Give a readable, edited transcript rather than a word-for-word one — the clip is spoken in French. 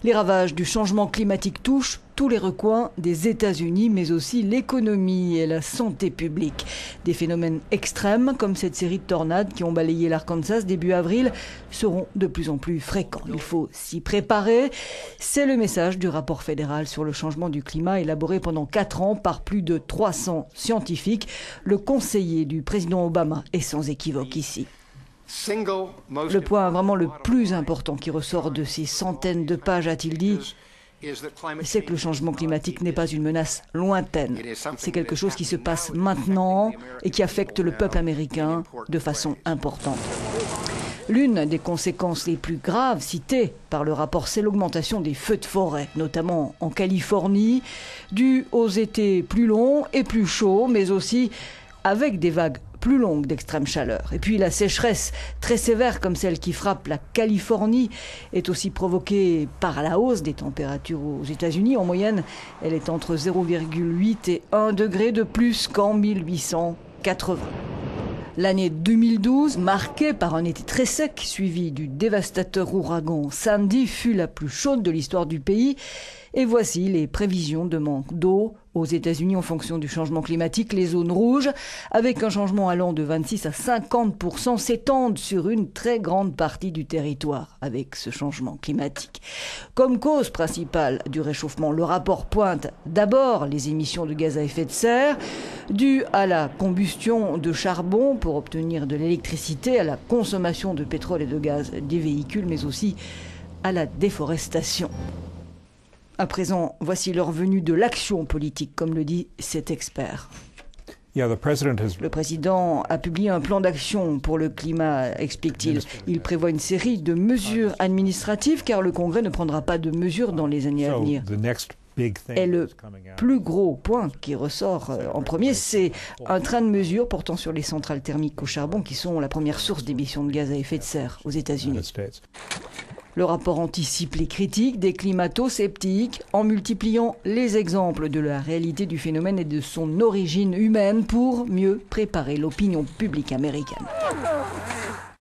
Les ravages du changement climatique touchent tous les recoins des États-Unis, mais aussi l'économie et la santé publique. Des phénomènes extrêmes, comme cette série de tornades qui ont balayé l'Arkansas début avril, seront de plus en plus fréquents. Il faut s'y préparer. C'est le message du rapport fédéral sur le changement du climat élaboré pendant 4 ans par plus de 300 scientifiques. Le conseiller du président Obama est sans équivoque ici. Le point vraiment le plus important qui ressort de ces centaines de pages, a-t-il dit, c'est que le changement climatique n'est pas une menace lointaine. C'est quelque chose qui se passe maintenant et qui affecte le peuple américain de façon importante. L'une des conséquences les plus graves citées par le rapport, c'est l'augmentation des feux de forêt, notamment en Californie, due aux étés plus longs et plus chauds, mais aussi avec des vagues plus longue d'extrême chaleur. Et puis la sécheresse très sévère comme celle qui frappe la Californie est aussi provoquée par la hausse des températures aux États-Unis. En moyenne, elle est entre 0,8 et 1 degré de plus qu'en 1880. L'année 2012, marquée par un été très sec, suivi du dévastateur ouragan Sandy, fut la plus chaude de l'histoire du pays. Et voici les prévisions de manque d'eau aux États-Unis en fonction du changement climatique. Les zones rouges, avec un changement allant de 26 à 50%, s'étendent sur une très grande partie du territoire avec ce changement climatique. Comme cause principale du réchauffement, le rapport pointe d'abord les émissions de gaz à effet de serre, dues à la combustion de charbon pour obtenir de l'électricité, à la consommation de pétrole et de gaz des véhicules, mais aussi à la déforestation. À présent, voici le revenu de l'action politique, comme le dit cet expert. Le président a publié un plan d'action pour le climat, explique-t-il. Il prévoit une série de mesures administratives car le Congrès ne prendra pas de mesures dans les années à venir. Et le plus gros point qui ressort en premier, c'est un train de mesures portant sur les centrales thermiques au charbon qui sont la première source d'émissions de gaz à effet de serre aux États-Unis. Le rapport anticipe les critiques des climato-sceptiques en multipliant les exemples de la réalité du phénomène et de son origine humaine pour mieux préparer l'opinion publique américaine.